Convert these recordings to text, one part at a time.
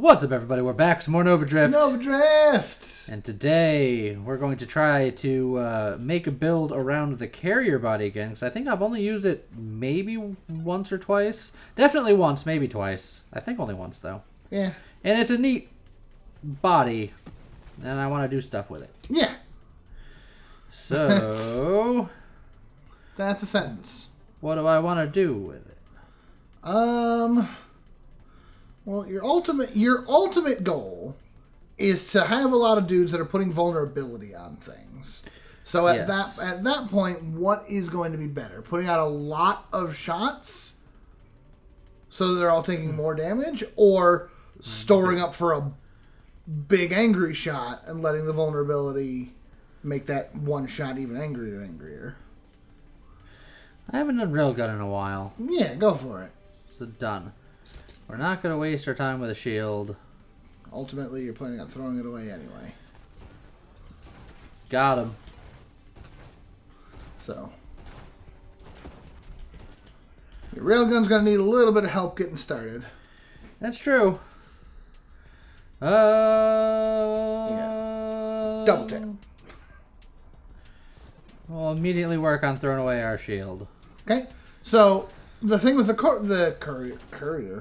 What's up, everybody? We're back. Some more Nova Drift. Nova Drift! And today, we're going to try to make a build around the carrier body again, because I think I've only used it maybe once or twice. Definitely once, maybe twice. I think only once, though. Yeah. And it's a neat body, and I want to do stuff with it. Yeah. So... That's a sentence. What do I want to do with it? Well, your ultimate goal is to have a lot of dudes that are putting vulnerability on things. So at that point, what is going to be better? Putting out a lot of shots so they're all taking more damage, or storing up for a big angry shot and letting the vulnerability make that one shot even angrier and angrier? I haven't done railgun in a while. Yeah, go for it. So done. We're not going to waste our time with a shield. Ultimately, you're planning on throwing it away anyway. Got him. So, your railgun's going to need a little bit of help getting started. That's true. Yeah. Double tap. We'll immediately work on throwing away our shield. Okay, so the thing with the carrier.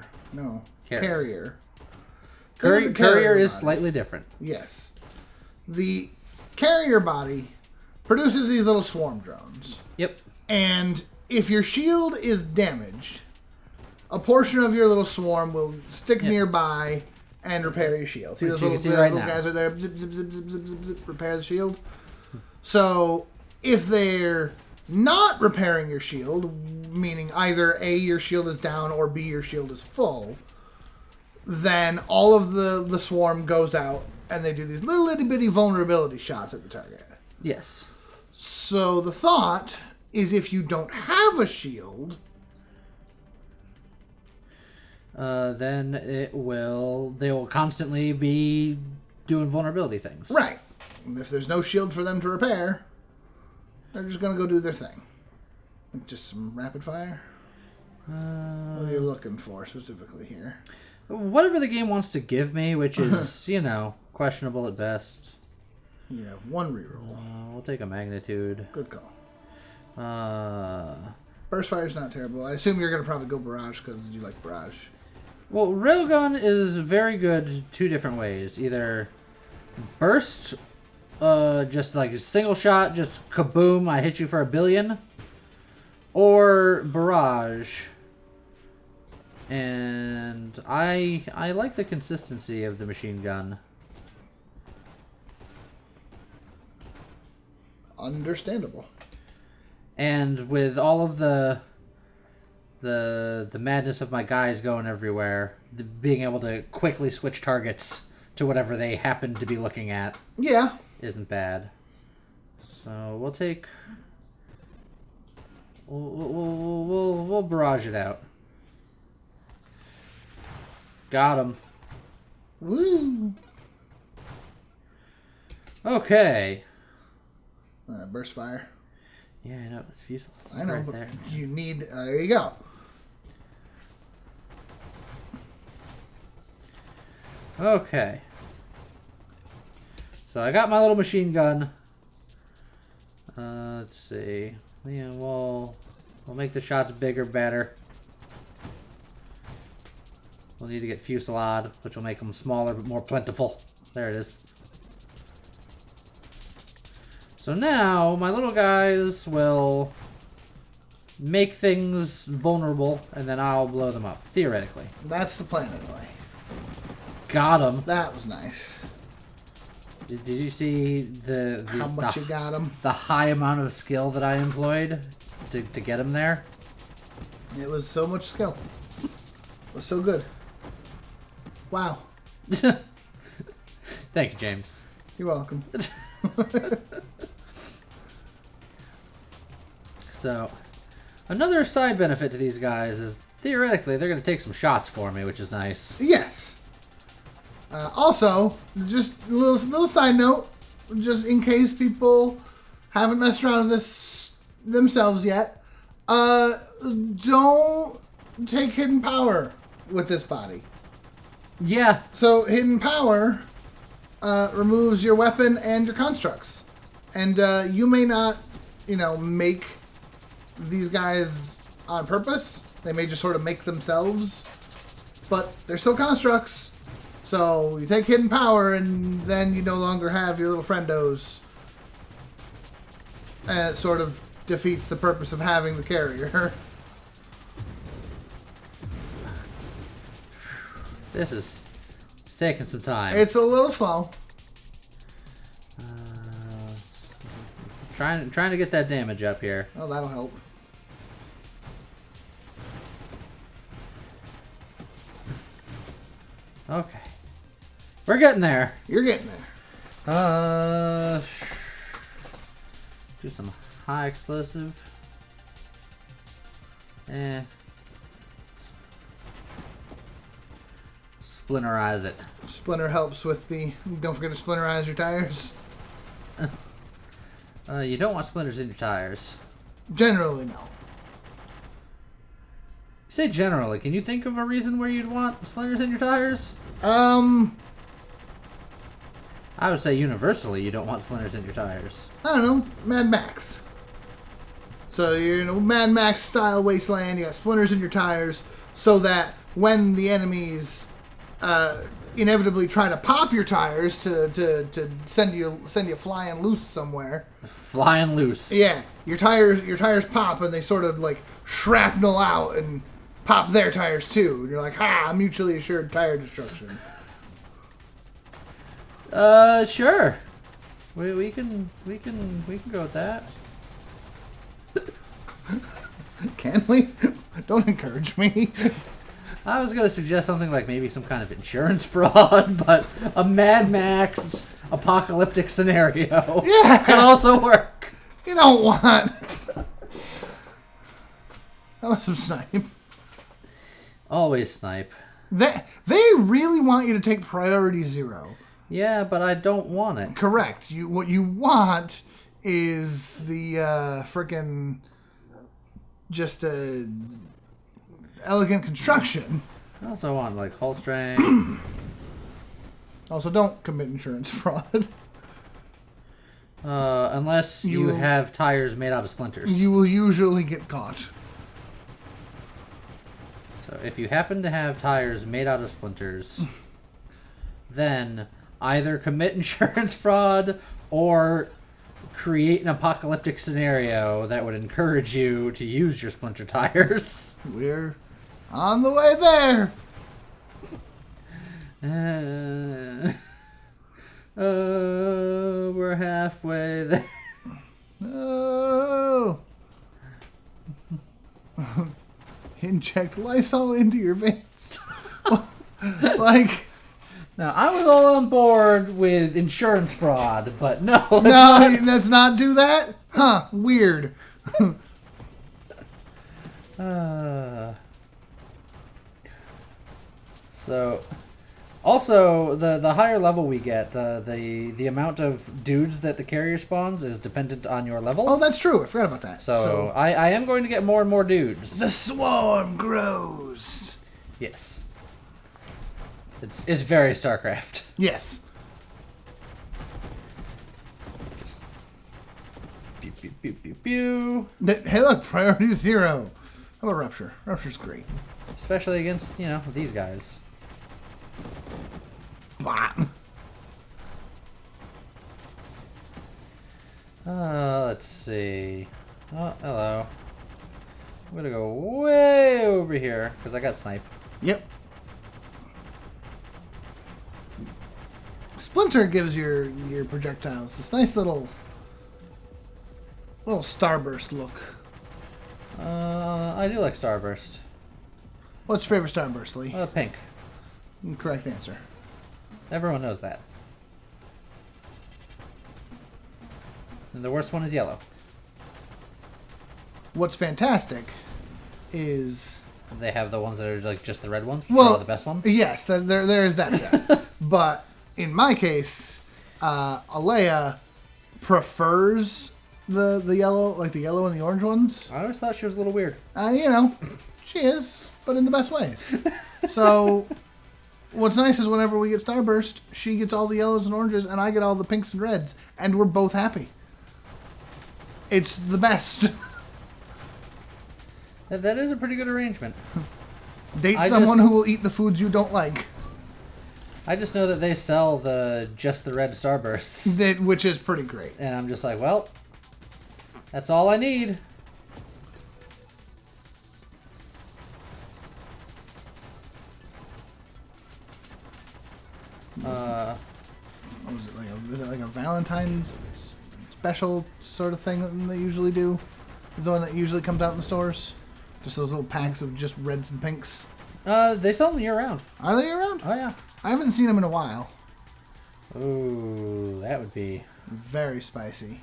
Courier is slightly different. Yes. The carrier body produces these little swarm drones. Yep. And if your shield is damaged, a portion of your little swarm will stick nearby and repair your shield. See those little guys are there? Zip, zip, zip, zip, zip, zip, zip, repair the shield. So if they're not repairing your shield, meaning either A, your shield is down, or B, your shield is full, then all of the swarm goes out and they do these little itty bitty vulnerability shots at the target. Yes. So the thought is, if you don't have a shield, then they will constantly be doing vulnerability things. Right. If there's no shield for them to repair, they're just going to go do their thing. Just some rapid fire? What are you looking for specifically here? Whatever the game wants to give me, which is, questionable at best. You have one reroll. We'll take a magnitude. Good call. Burst fire's not terrible. I assume you're going to probably go barrage because you like barrage. Well, railgun is very good two different ways. Either burst, just like a single shot, just kaboom, I hit you for 1 billion. Or barrage. And I like the consistency of the machine gun. Understandable. And with all of the madness of my guys going everywhere, being able to quickly switch targets to whatever they happen to be looking at, isn't bad. So we'll take. We'll barrage it out. Got him. Woo! Okay. Burst fire. Yeah, I know. It's useless. I know, right but there. You need... there you go. Okay. So I got my little machine gun. Let's see. Yeah, we'll make the shots bigger, better. We'll need to get fusillade, which will make them smaller but more plentiful. There it is. So now, my little guys will make things vulnerable, and then I'll blow them up, theoretically. That's the plan, anyway. Got him. That was nice. Did you see how much you got him? The high amount of skill that I employed to get him there? It was so much skill. It was so good. Wow. Thank you, James. You're welcome. So, another side benefit to these guys is theoretically they're going to take some shots for me, which is nice. Yes. Also, just a little side note, just in case people haven't messed around with this themselves yet, don't take hidden power with this body. Yeah. So hidden power removes your weapon and your constructs. And you may not, make these guys on purpose. They may just sort of make themselves. But they're still constructs. So you take hidden power and then you no longer have your little friendos. And it sort of defeats the purpose of having the carrier. This is taking some time. It's a little slow. Trying to get that damage up here. Oh, that'll help. Okay. We're getting there. You're getting there. Do some high explosive. Splinterize it. Splinter helps with the... Don't forget to splinterize your tires. You don't want splinters in your tires. Generally, no. You say generally. Can you think of a reason where you'd want splinters in your tires? I would say universally you don't want splinters in your tires. don't know. Mad Max. So you're in a Mad Max style wasteland. You got splinters in your tires so that when the enemies inevitably try to pop your tires to send you flying loose somewhere. Flying loose. Yeah, your tires pop and they sort of like shrapnel out and pop their tires too. And you're like, mutually assured tire destruction. Sure. We can go with that. Can we? Don't encourage me. I was gonna suggest something like maybe some kind of insurance fraud, but a Mad Max apocalyptic scenario can also work. You don't want... That was some snipe. Always snipe. They really want you to take priority 0. Yeah, but I don't want it. Correct. What you want is the frickin' just a elegant construction. I also want like hull strength. Also, don't commit insurance fraud. Unless you have tires made out of splinters. You will usually get caught. So if you happen to have tires made out of splinters, then either commit insurance fraud or create an apocalyptic scenario that would encourage you to use your splinter tires. We're on the way there. We're halfway there. Oh. Inject Lysol into your veins. Like... Now, I was all on board with insurance fraud, but no. Let's not do that? Huh, weird. So, also, the higher level we get, the amount of dudes that the carrier spawns is dependent on your level. Oh, that's true. I forgot about that. So I am going to get more and more dudes. The swarm grows. Yes. It's very StarCraft. Yes. Pew, pew, pew, pew, pew. Hey, look, priority 0. How about Rupture? Rupture's great. Especially against, these guys. Bah. Let's see. Oh, hello. I'm gonna go way over here, because I got snipe. Yep. Splinter gives your projectiles this nice little starburst look. I do like Starburst. What's your favorite starburst, Lee? Pink. Correct answer. Everyone knows that. And the worst one is yellow. What's fantastic is... They have the ones that are like just the red ones? Well, the best ones? Yes, there is that, yes. But in my case, Alea prefers the yellow, like the yellow and the orange ones. I always thought she was a little weird. She is, but in the best ways. So, What's nice is whenever we get Starburst, she gets all the yellows and oranges, and I get all the pinks and reds, and we're both happy. It's the best. That is a pretty good arrangement. Date someone who will eat the foods you don't like. I just know that they sell just the red Starbursts. Which is pretty great. And I'm just like, well, that's all I need. What was it like? Is it like a Valentine's special sort of thing that they usually do? Is the one that usually comes out in the stores? Just those little packs of just reds and pinks. They sell them year round. Are they year round? Oh yeah. I haven't seen them in a while. Ooh, that would be very spicy.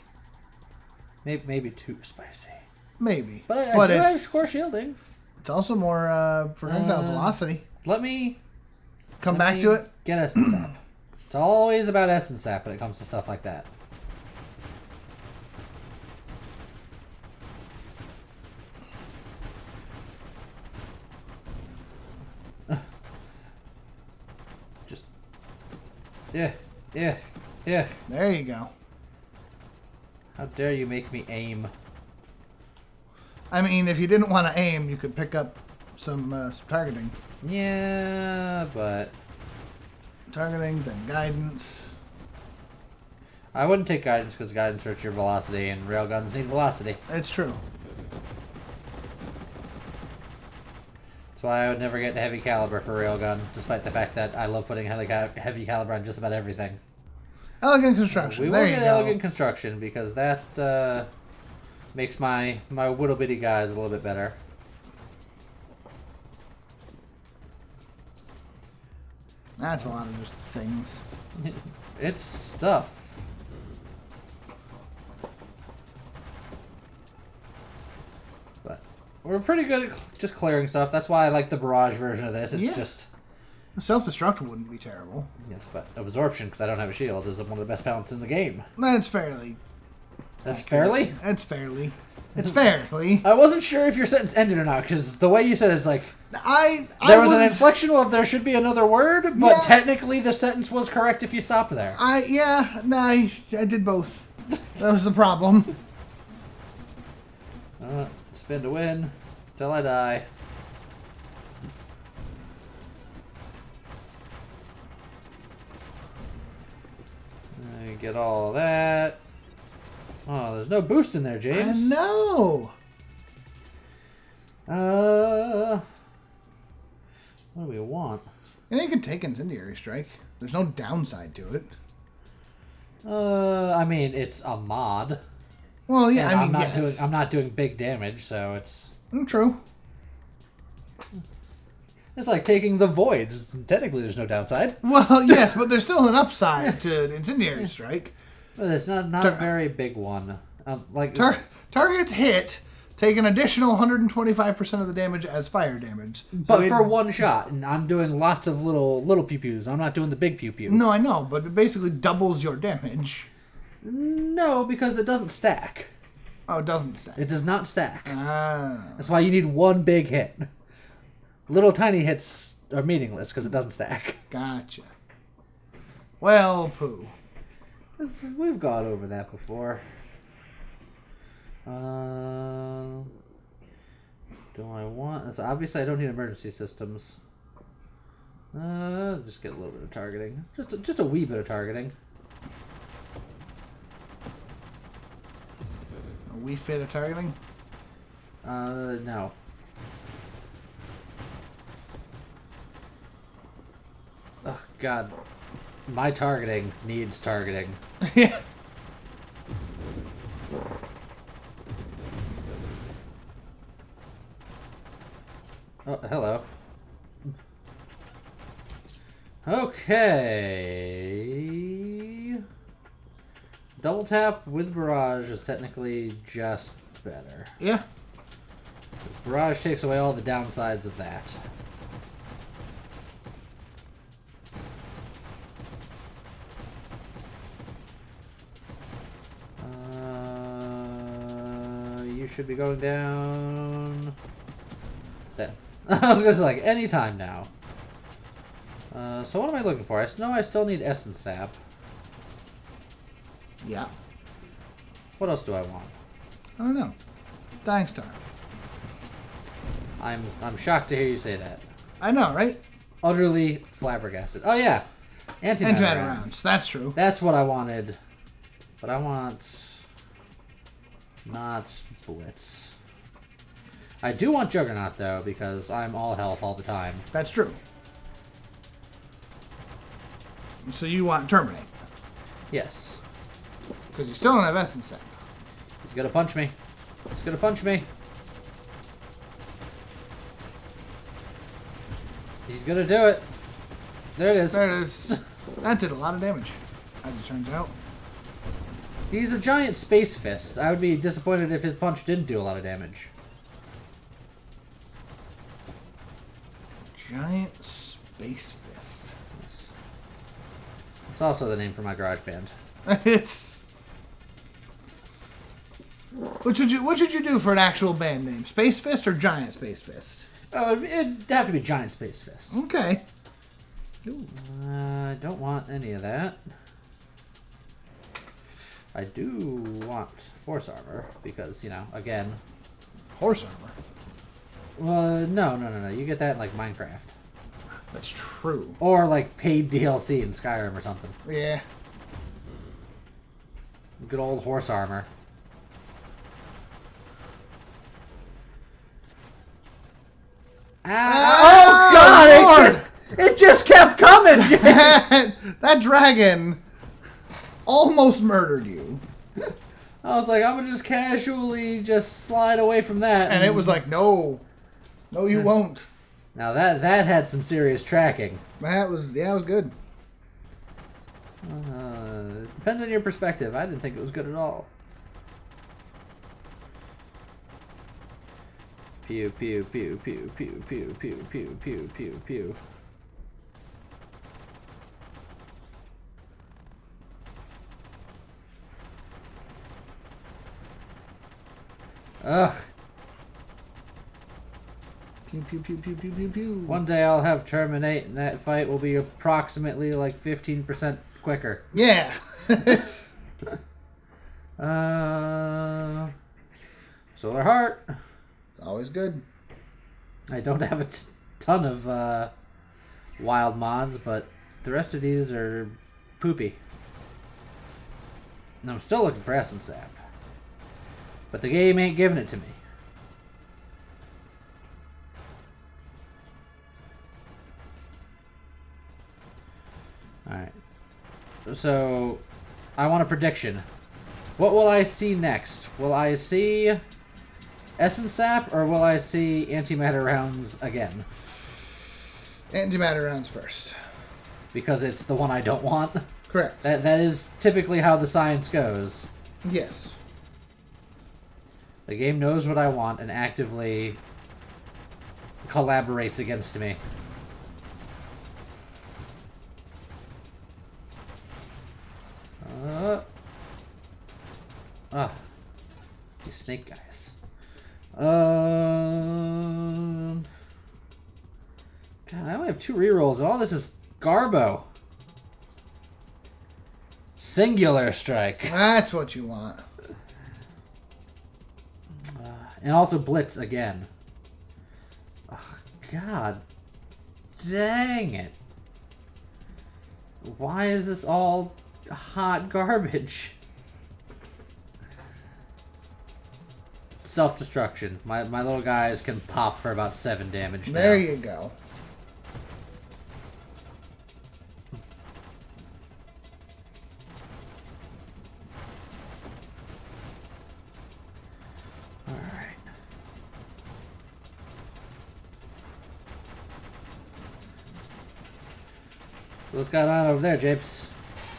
Maybe too spicy. Maybe. But I do have score shielding. It's also more projectile velocity. Let me come back to it. Get Essence Sap. It's always about Essence Sap when it comes to stuff like that. Just yeah. There you go. How dare you make me aim? I mean, if you didn't want to aim, you could pick up some targeting. Yeah, but targeting, then guidance. I wouldn't take guidance because guidance hurts your velocity, and railguns need velocity. It's true. That's why I would never get the heavy caliber for railgun, despite the fact that I love putting heavy caliber on just about everything. Elegant construction. We will get elegant construction because that makes my little bitty guys a little bit better. That's a lot of just things. It's stuff. But we're pretty good at just clearing stuff. That's why I like the barrage version of this. It's just... Self-destruct wouldn't be terrible. Yes, but absorption, because I don't have a shield, is one of the best balance in the game. That's fairly... That's fairly? That's fairly. It's fairly. I wasn't sure if your sentence ended or not, because the way you said it's like... There was an inflection of there should be another word, but technically the sentence was correct if you stopped there. I did both. That was the problem. Spin to win, till I die. I get all that. Oh, there's no boost in there, James. I know. What do we want? You can take Incendiary Strike. There's no downside to it. I mean, it's a mod. Well, yeah, and I'm not doing big damage, so it's... True. It's like taking the Void. Technically, there's no downside. Well, yes, but there's still an upside to Incendiary Strike. But it's not a very big one. Targets hit... Take an additional 125% of the damage as fire damage. But for one shot, and I'm doing lots of little pew-pews. I'm not doing the big pew-pew. No, I know, but it basically doubles your damage. No, because it doesn't stack. Oh, it doesn't stack. It does not stack. Ah. That's why you need one big hit. Little tiny hits are meaningless because it doesn't stack. Gotcha. Well, poo. We've gone over that before. Do I want... So obviously I don't need emergency systems. Just get a little bit of targeting. Just a wee bit of targeting. A wee bit of targeting? No. Oh, God. My targeting needs targeting. Yeah. Oh, hello. Okay. Double tap with barrage is technically just better. Yeah. Barrage takes away all the downsides of that. You should be going down... There. I was gonna say, like, any time now. So what am I looking for? I know I still need Essence Sap. Yeah. What else do I want? I don't know. Dying Star. I'm shocked to hear you say that. I know, right? Utterly flabbergasted. Oh yeah, antimatter rounds. That's true. That's what I wanted, but I want not Blitz. I do want Juggernaut though because I'm all health all the time. That's true. So you want Terminate? Yes. Because you still don't have Essence Sap. He's gonna punch me. He's gonna punch me. He's gonna do it. There it is. There it is. That did a lot of damage, as it turns out. He's a giant space fist. I would be disappointed if his punch didn't do a lot of damage. Giant space fist. It's also the name for my garage band. It's. Which would you do for an actual band name? Space Fist or Giant Space Fist? It'd have to be giant space fist. Okay. I don't want any of that. I do want force armor because, you know, again. Horse armor. Well, no. You get that in like Minecraft. That's true. Or like paid DLC in Skyrim or something. Yeah. Good old horse armor. Oh God! It just kept coming. That dragon almost murdered you. I was like, I'm gonna just casually just slide away from that. And it was like, no, you won't. Now that had some serious tracking. It was good. Depends on your perspective. I didn't think it was good at all. Pew pew pew pew pew pew pew pew pew pew pew. Ugh. Pew pew pew pew pew pew pew. One day I'll have Terminate, and that fight will be approximately like 15% quicker. Yeah. Solar Heart. Always good. I don't have a ton of wild mods, but the rest of these are poopy. And I'm still looking for Essence Sap. But the game ain't giving it to me. Alright. So, I want a prediction. What will I see next? Will I see Essence Sap, or will I see antimatter rounds again? Antimatter rounds first. Because it's the one I don't want? Correct. That is typically how the science goes. Yes. The game knows what I want and actively collaborates against me. These snake guys. God, I only have 2 rerolls, and all this is Garbo. Singular Strike. That's what you want. And also Blitz again. Oh, God dang it. Why is this all hot garbage? Self-destruction. My little guys can pop for about 7 damage now. There you go. So what's going on over there, Japes?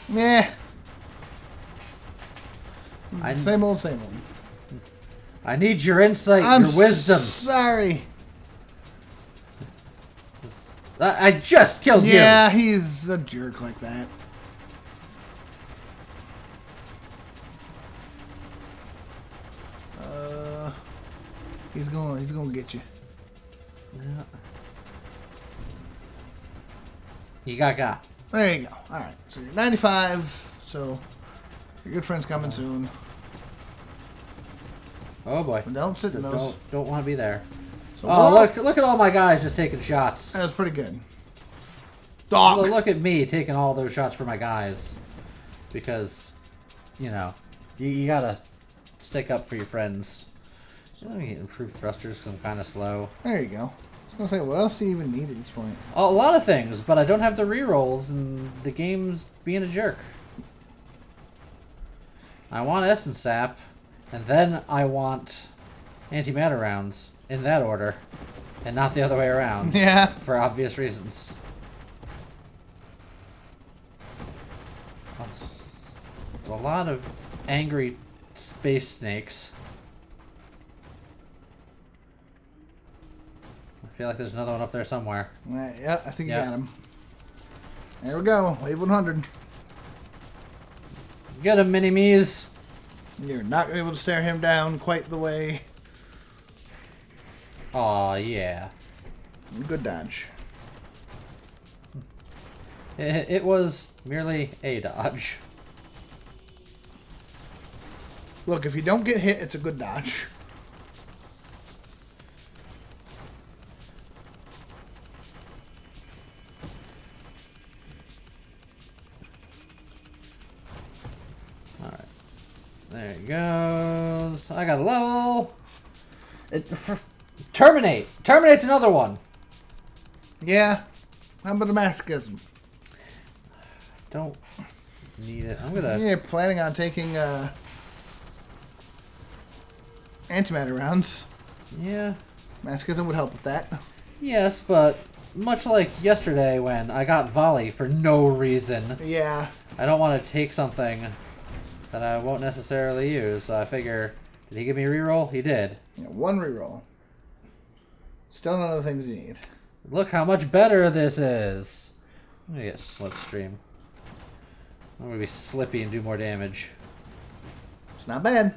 Yeah. Same old, same old. I need your insight, your wisdom. Sorry. I just killed you. Yeah, he's a jerk like that. He's gonna get you. Yeah. You got. There you go. All right. So you're 95. So your good friend's coming soon. Oh boy. But don't sit in those. Don't want to be there. So look at all my guys just taking shots. That was pretty good. Dog. Look at me taking all those shots for my guys. Because, you know, you gotta stick up for your friends. Let me get improved thrusters because I'm kind of slow. There you go. I was going to say, what else do you even need at this point? A lot of things, but I don't have the rerolls, and the game's being a jerk. I want Essence Sap, and then I want antimatter rounds, in that order, and not the other way around. Yeah. For obvious reasons. A lot of angry space snakes. I feel like there's another one up there somewhere. Yeah, I think you got him. There we go. Wave 100. Get him, mini-me's. You're not going to be able to stare him down quite the way. Aw, yeah. Good dodge. It was merely a dodge. Look, if you don't get hit, it's a good dodge. Alright. There he goes. I got a level. Terminate. Terminate's another one. Yeah. How about a masochism? Don't need it. I'm gonna... You're planning on taking antimatter rounds. Yeah. Masochism would help with that. Yes, but much like yesterday when I got volley for no reason. Yeah. I don't want to take something that I won't necessarily use, so I figure... Did he give me a reroll? He did. Yeah, one reroll. Still none of the things you need. Look how much better this is. I'm gonna get Slipstream. I'm gonna be slippy and do more damage. It's not bad.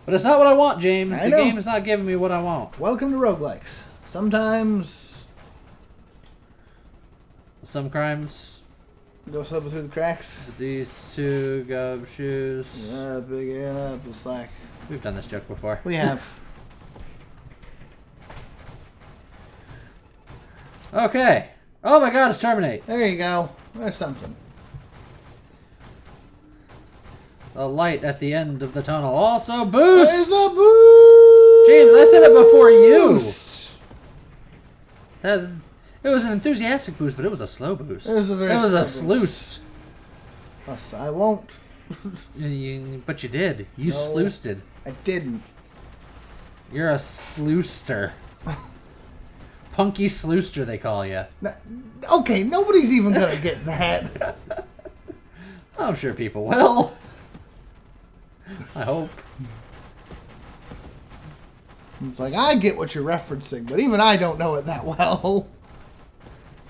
But it's not what I want, James. I the know. game is not giving me what I want. Welcome to roguelikes. Sometimes Some crimes. go slipping through the cracks. These two gumshoes. Big up and slack. We've done this joke before. We have. Okay. Oh my god, it's terminate. There you go. There's something. The light at the end of the tunnel also boosts. There's a boost! James, I said it before you. It was an enthusiastic boost, but it was a slow boost. It was a very It was a slow boost. sluiced. Yes, I won't. But you did. You No. sluiced. I didn't. You're a sleuster. Punky sleuster, they call you. Okay, nobody's even gonna get that. I'm sure people will. I hope. It's like, I get what you're referencing, but even I don't know it that well.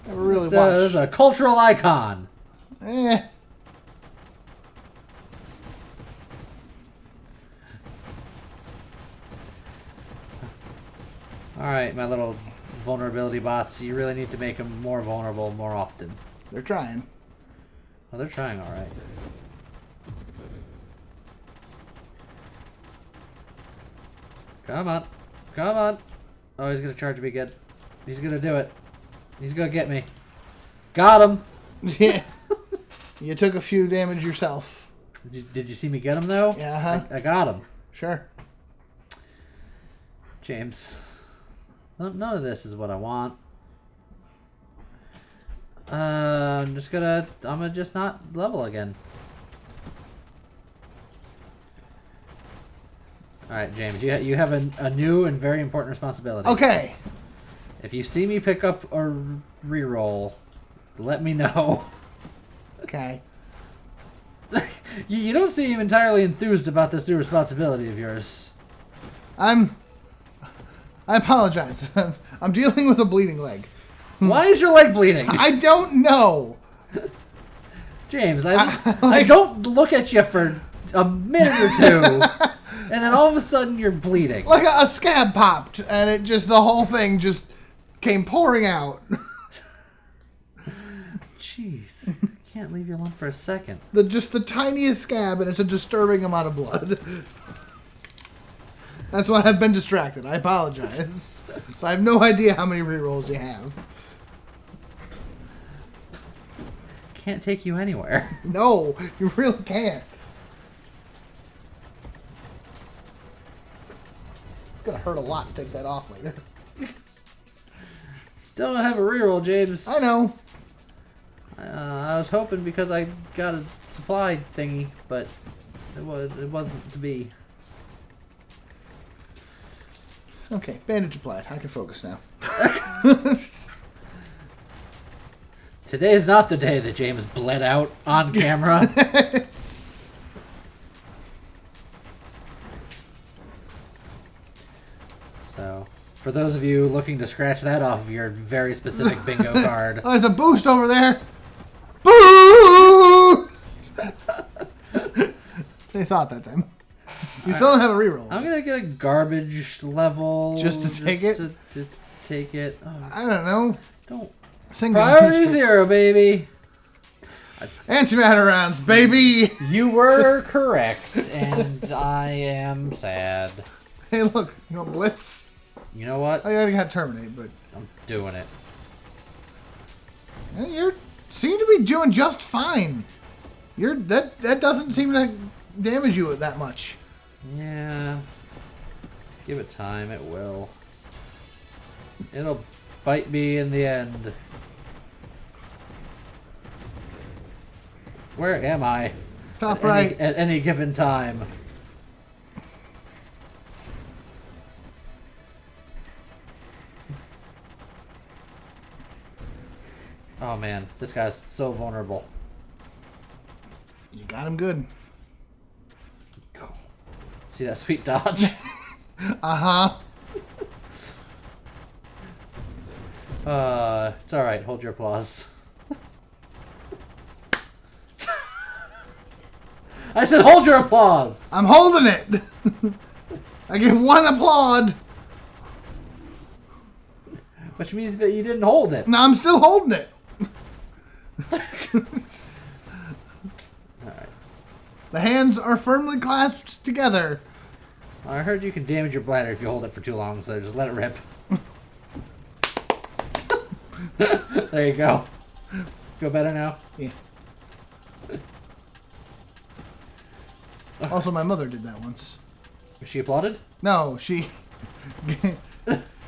Never really watched. It's a cultural icon. Eh. Alright, my little vulnerability bots. You really need to make them more vulnerable more often. They're trying. Well, they're trying alright. Come on. Come on. Oh, he's going to charge me again. He's going to do it. He's going to get me. Got him. Yeah. You took a few damage yourself. Did you see me get him, though? Yeah, I got him. Sure. James. None of this is what I want. I'm gonna just not level again. Alright, James, you have a new and very important responsibility. Okay. If you see me pick up a reroll, let me know. Okay. You don't seem entirely enthused about this new responsibility of yours. I apologize. I'm dealing with a bleeding leg. Why is your leg bleeding? I don't know. James, I don't look at you for a minute or two, and then all of a sudden you're bleeding. Like a scab popped, and the whole thing just came pouring out. Jeez. Can't leave you alone for a second. Just the tiniest scab, and it's a disturbing amount of blood. That's why I've been distracted. I apologize. So I have no idea how many rerolls you have. Can't take you anywhere. No, you really can't. It's gonna hurt a lot to take that off later. Still don't have a reroll, James. I know. I was hoping because I got a supply thingy, but it wasn't to be. Okay, bandage applied. I can focus now. Today is not the day that James bled out on camera. So, for those of you looking to scratch that off of your very specific bingo card. Oh, there's a boost over there. Boost! They saw it that time. You still don't have a reroll. I'm gonna get a garbage level. Just to take it? To take it. Oh, I don't know. don't. Single Priority 0, baby. Antimatter rounds, baby. You were correct, and I am sad. Hey, look. You want Blitz? You know what? I already got Terminate, but... I'm doing it. You seem to be doing just fine. That doesn't seem to damage you that much. Yeah. Give it time, it will. It'll bite me in the end. Where am I? Top right. At any given time. Oh man, this guy's so vulnerable. You got him good. See that sweet dodge? Uh-huh. It's alright, hold your applause. I said hold your applause! I'm holding it! I give one applaud. Which means that you didn't hold it. No, I'm still holding it. Alright. The hands are firmly clasped together. I heard you can damage your bladder if you hold it for too long, so just let it rip. There you go. Feel better now? Yeah. Also, my mother did that once. Was she applauded? No, she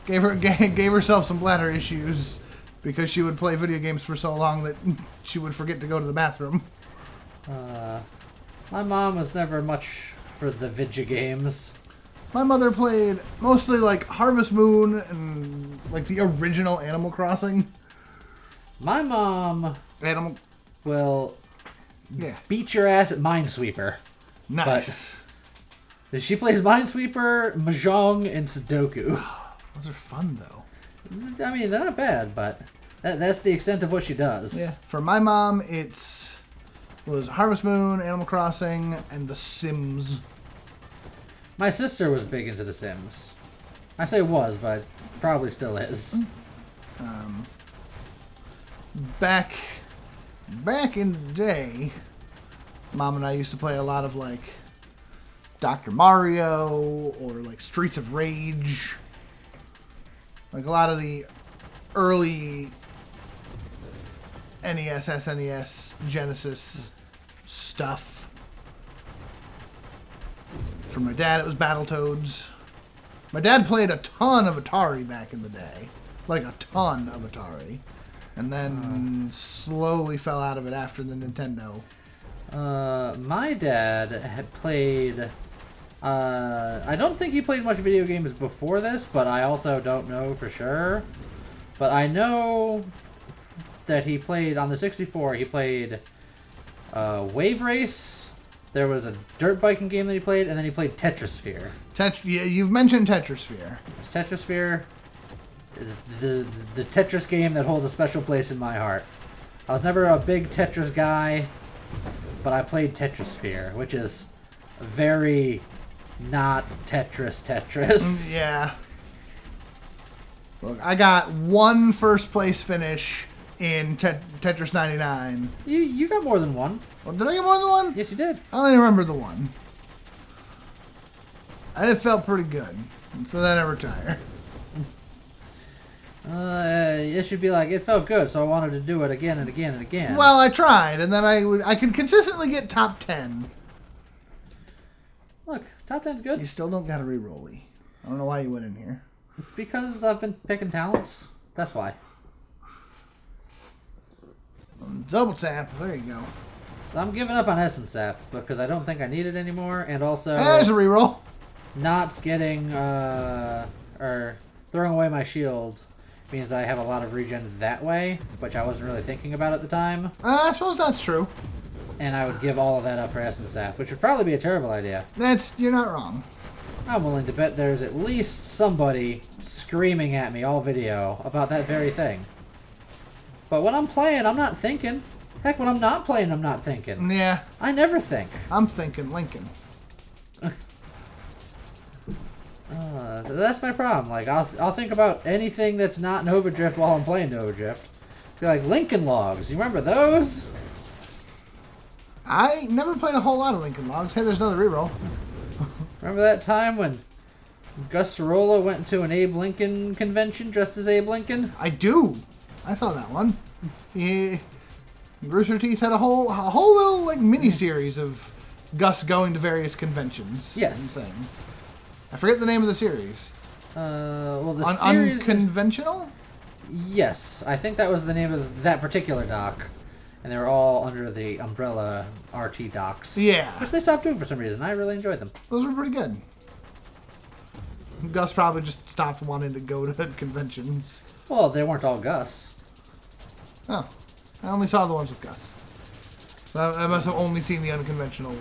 gave herself some bladder issues because she would play video games for so long that she would forget to go to the bathroom. My mom was never much for the video games. My mother played mostly like Harvest Moon and like the original Animal Crossing. My mom will beat your ass at Minesweeper. Nice. But she plays Minesweeper, Mahjong, and Sudoku. Those are fun though. I mean, they're not bad, but that's the extent of what she does. Yeah. For my mom, was Harvest Moon, Animal Crossing, and The Sims. My sister was big into The Sims. I say was, but probably still is. Back in the day, Mom and I used to play a lot of like Dr. Mario or like Streets of Rage. Like a lot of the early NES, SNES, Genesis stuff. For my dad, it was Battletoads. My dad played a ton of Atari back in the day. Like a ton of Atari. And then slowly fell out of it after the Nintendo. My dad had played... I don't think he played much video games before this, but I also don't know for sure. But I know that he played, on the 64, he played Wave Race. There was a dirt biking game that he played, and then he played Tetrasphere. Yeah, you've mentioned Tetrasphere. Tetrasphere is the Tetris game that holds a special place in my heart. I was never a big Tetris guy, but I played Tetrasphere, which is very not Tetris. Yeah. Look, I got one first place finish in Tetris 99. You got more than one. Well, did I get more than one? Yes, you did. I only remember the one. And it felt pretty good. So then I retire. It should be like, it felt good, so I wanted to do it again and again and again. Well, I tried, and then I could consistently get top 10. Look, top 10's good. You still don't got a re-rolly. I don't know why you went in here. Because I've been picking talents. That's why. Double tap. There you go. I'm giving up on Essence Sap because I don't think I need it anymore, and also There's a reroll. not getting or throwing away my shield means I have a lot of regen that way, which I wasn't really thinking about at the time. I suppose that's true. And I would give all of that up for Essence Sap, which would probably be a terrible idea. You're not wrong. I'm willing to bet there's at least somebody screaming at me all video about that very thing. But when I'm playing, I'm not thinking. Heck, when I'm not playing, I'm not thinking. Yeah. I never think. I'm thinking Lincoln. That's my problem. Like, I'll think about anything that's not Nova Drift while I'm playing Nova Drift. Be like, Lincoln Logs. You remember those? I never played a whole lot of Lincoln Logs. Hey, there's another reroll. Remember that time when Gus Sorolla went to an Abe Lincoln convention dressed as Abe Lincoln? I do. I saw that one. Rooster Teeth had a whole little like mini series of Gus going to various conventions. Yes. And things. I forget the name of the series. Well, the series... Unconventional? Yes. I think that was the name of that particular doc. And they were all under the umbrella RT docs. Yeah. Which they stopped doing for some reason. I really enjoyed them. Those were pretty good. Gus probably just stopped wanting to go to conventions. Well, they weren't all Gus. Oh. I only saw the ones with Gus. So I must have only seen the unconventional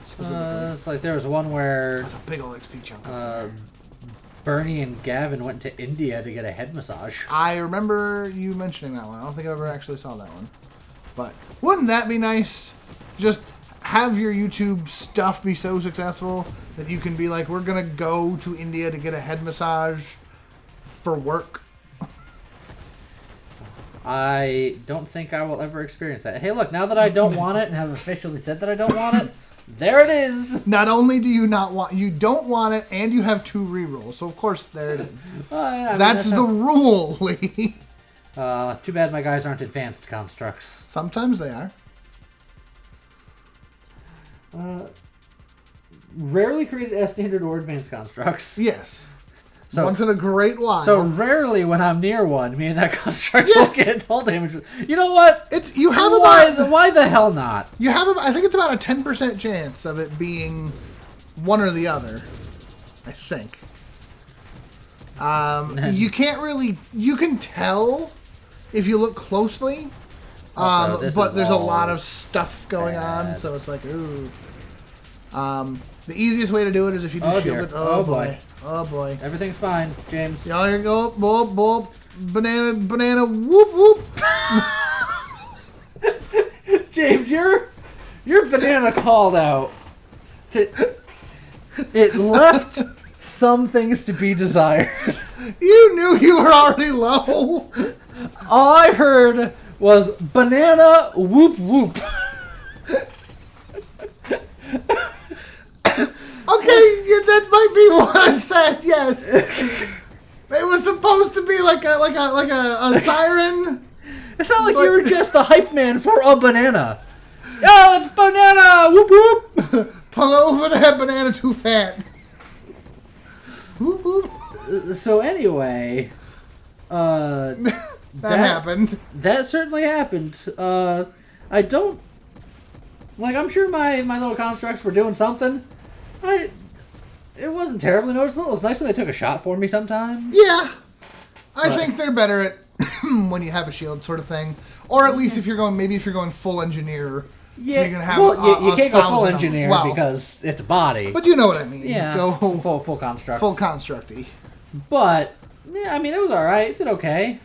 specifically. It's like there was one where... That's a big old XP chunk. Bernie and Gavin went to India to get a head massage. I remember you mentioning that one. I don't think I ever actually saw that one. But wouldn't that be nice? Just have your YouTube stuff be so successful that you can be like, we're going to go to India to get a head massage for work. I don't think I will ever experience that. Hey, look, now that I don't want it and have officially said that I don't want it, there it is. Not only do you don't want it, and you have 2 rerolls. So, of course, there it is. That's the rule, Lee. Too bad my guys aren't advanced constructs. Sometimes they are. Rarely created as standard or advanced constructs. Yes. So, once in a great while. So rarely when I'm near one, me and that construct will get hull damage. You know what? Why the hell not? You have I think it's about a 10% chance of it being one or the other. I think. You can't really. You can tell if you look closely. But there's a lot of stuff going on, so it's like, ooh. The easiest way to do it is if you do shield it. Oh boy. Oh boy. Everything's fine, James. Y'all here go. Boop, boop. Banana, whoop, whoop. James, your banana called out. It left some things to be desired. You knew you were already low. All I heard was banana whoop whoop. Okay, that might be what I said. Yes, it was supposed to be like a siren. It's not like you were just the hype man for a banana. Oh, it's banana! Whoop whoop! Pull over that banana too fat. Whoop whoop. So anyway, that happened. That certainly happened. I don't like. I'm sure my little constructs were doing something. It wasn't terribly noticeable. It was nice when they took a shot for me sometimes. Yeah, I think they're better at when you have a shield sort of thing, or at least if you're going full engineer. Yeah, so you can have you can't go full engineer because it's a body. But you know what I mean. Yeah, go full construct. Full constructy. But yeah, I mean it was all right. It did okay.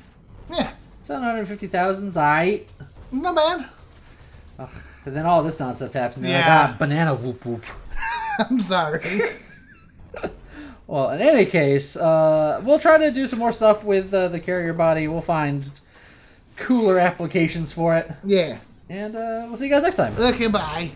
Yeah. 750,000's alright. Not bad. And then all this nonsense happened. Yeah. Like, banana whoop whoop. I'm sorry. Well, in any case, we'll try to do some more stuff with the carrier body. We'll find cooler applications for it. Yeah. And we'll see you guys next time. Okay, bye.